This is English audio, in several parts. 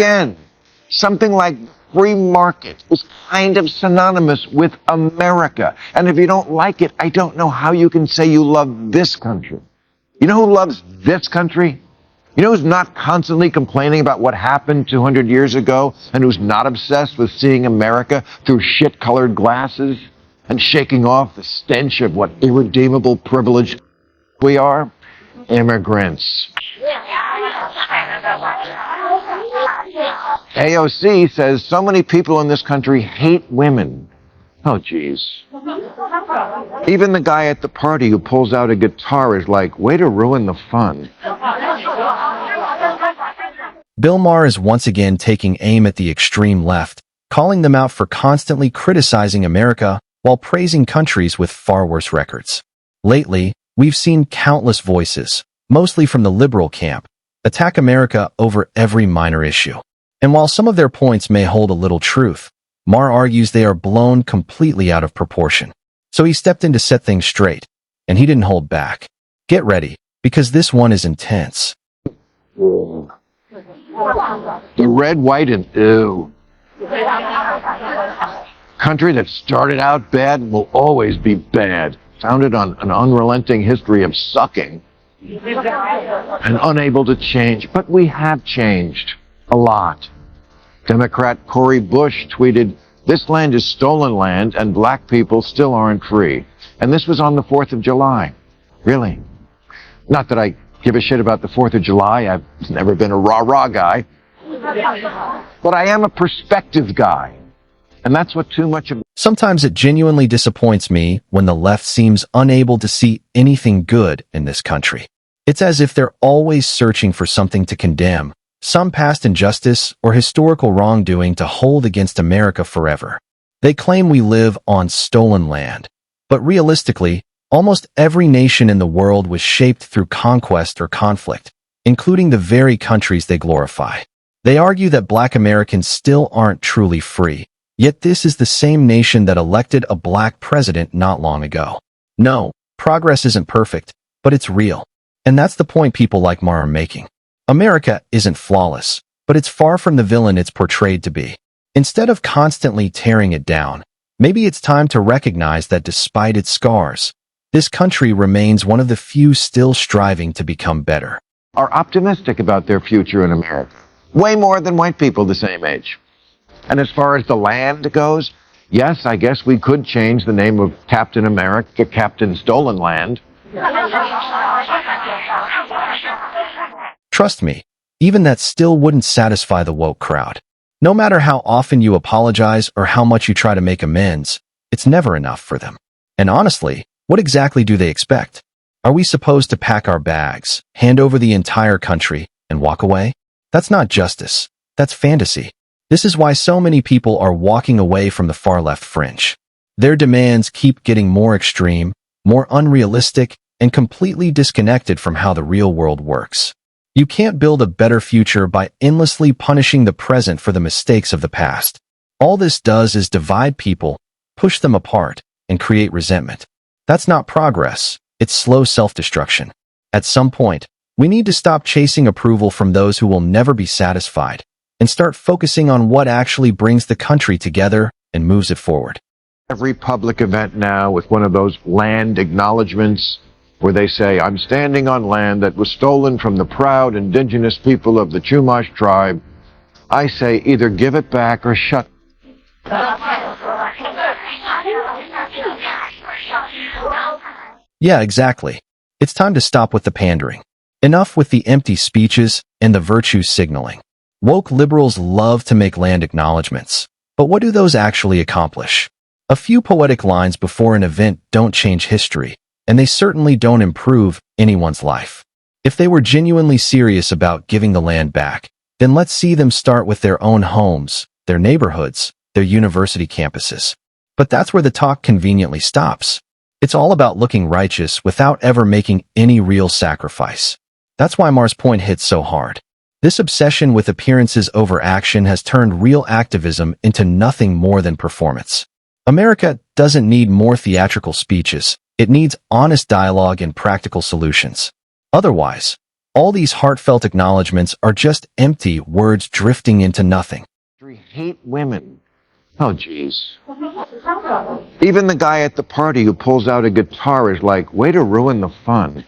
Again, something like free market is kind of synonymous with America. And if you don't like it, I don't know how you can say you love this country. You know who loves this country? You know who's not constantly complaining about what happened 200 years ago and who's not obsessed with seeing America through shit-colored glasses and shaking off the stench of what irredeemable privilege we are? Immigrants. AOC says so many people in this country hate women. Oh, geez. Even the guy at the party who pulls out a guitar is like, way to ruin the fun. Bill Maher is once again taking aim at the extreme left, calling them out for constantly criticizing America while praising countries with far worse records. Lately, we've seen countless voices, mostly from the liberal camp, attack America over every minor issue. And while some of their points may hold a little truth, Maher argues they are blown completely out of proportion. So he stepped in to set things straight, and he didn't hold back. Get ready, because this one is intense. The red, white, and ew. Country that started out bad and will always be bad, founded on an unrelenting history of sucking and unable to change. But we have changed a lot. Democrat Cori Bush tweeted, "This land is stolen land and black people still aren't free." And this was on the 4th of July. Really? Not that I give a shit about the 4th of July. I've never been a rah-rah guy. But I am a perspective guy. And that's what too much of... Sometimes it genuinely disappoints me when the left seems unable to see anything good in this country. It's as if they're always searching for something to condemn, some past injustice or historical wrongdoing to hold against America forever. They claim we live on stolen land. But realistically, almost every nation in the world was shaped through conquest or conflict, including the very countries they glorify. They argue that black Americans still aren't truly free, yet this is the same nation that elected a black president not long ago. No, progress isn't perfect, but it's real. And that's the point people like Maher are making. America isn't flawless, but it's far from the villain it's portrayed to be. Instead of constantly tearing it down, maybe it's time to recognize that despite its scars, this country remains one of the few still striving to become better. Are optimistic about their future in America. Way more than white people the same age. And as far as the land goes, yes, I guess we could change the name of Captain America to Captain Stolen Land. Trust me, even that still wouldn't satisfy the woke crowd. No matter how often you apologize or how much you try to make amends, it's never enough for them. And honestly, what exactly do they expect? Are we supposed to pack our bags, hand over the entire country, and walk away? That's not justice. That's fantasy. This is why so many people are walking away from the far-left fringe. Their demands keep getting more extreme, more unrealistic, and completely disconnected from how the real world works. You can't build a better future by endlessly punishing the present for the mistakes of the past. All this does is divide people, push them apart, and create resentment. That's not progress. It's slow self-destruction. At some point, we need to stop chasing approval from those who will never be satisfied and start focusing on what actually brings the country together and moves it forward. Every public event now with one of those land acknowledgments where they say, "I'm standing on land that was stolen from the proud indigenous people of the Chumash tribe," I say either give it back or shut. Yeah, exactly. It's time to stop with the pandering. Enough with the empty speeches and the virtue signaling. Woke liberals love to make land acknowledgments, but what do those actually accomplish? A few poetic lines before an event don't change history, and they certainly don't improve anyone's life. If they were genuinely serious about giving the land back, then let's see them start with their own homes, their neighborhoods, their university campuses. But that's where the talk conveniently stops. It's all about looking righteous without ever making any real sacrifice. That's why Maher's point hits so hard. This obsession with appearances over action has turned real activism into nothing more than performance. America doesn't need more theatrical speeches. It needs honest dialogue and practical solutions. Otherwise, All these heartfelt acknowledgments are just empty words drifting into nothing. We hate women. Oh, jeez. Even the guy at the party who pulls out a guitar is like, way to ruin the fun.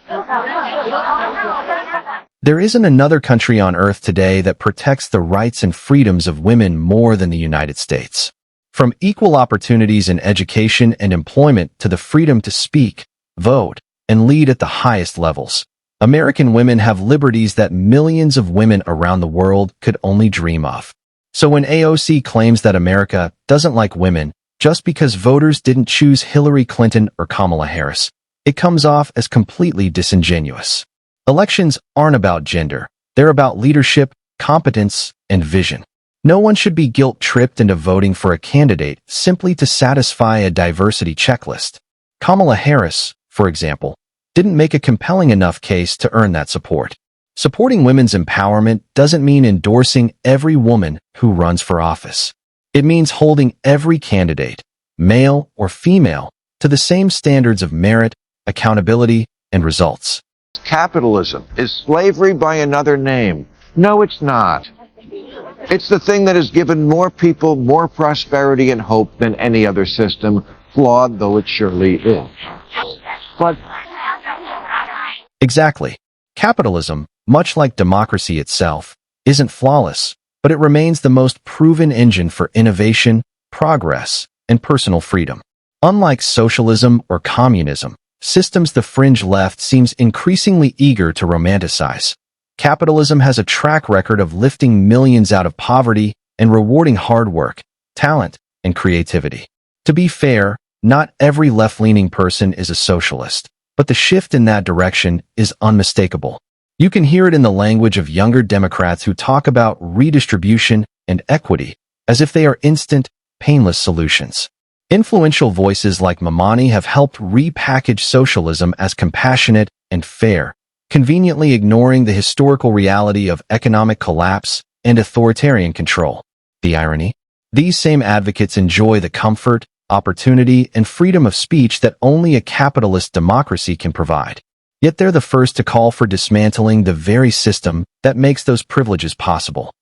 There isn't another country on earth today that protects the rights and freedoms of women more than the United States. From equal opportunities in education and employment to the freedom to speak, vote, and lead at the highest levels, American women have liberties that millions of women around the world could only dream of. So when AOC claims that America doesn't like women just because voters didn't choose Hillary Clinton or Kamala Harris, it comes off as completely disingenuous. Elections aren't about gender. They're about leadership, competence, and vision. No one should be guilt-tripped into voting for a candidate simply to satisfy a diversity checklist. Kamala Harris, for example, didn't make a compelling enough case to earn that support. Supporting women's empowerment doesn't mean endorsing every woman who runs for office. It means holding every candidate, male or female, to the same standards of merit, accountability, and results. Capitalism is slavery by another name. No, it's not. It's the thing that has given more people more prosperity and hope than any other system, flawed though it surely is. But exactly. Capitalism, much like democracy itself, isn't flawless, but it remains the most proven engine for innovation, progress, and personal freedom. Unlike socialism or communism, systems the fringe left seems increasingly eager to romanticize. Capitalism has a track record of lifting millions out of poverty and rewarding hard work, talent, and creativity. To be fair, not every left-leaning person is a socialist, but the shift in that direction is unmistakable. You can hear it in the language of younger Democrats who talk about redistribution and equity as if they are instant, painless solutions. Influential voices like Mamani have helped repackage socialism as compassionate and fair, conveniently ignoring the historical reality of economic collapse and authoritarian control. The irony? These same advocates enjoy the comfort, opportunity, and freedom of speech that only a capitalist democracy can provide. Yet they're the first to call for dismantling the very system that makes those privileges possible.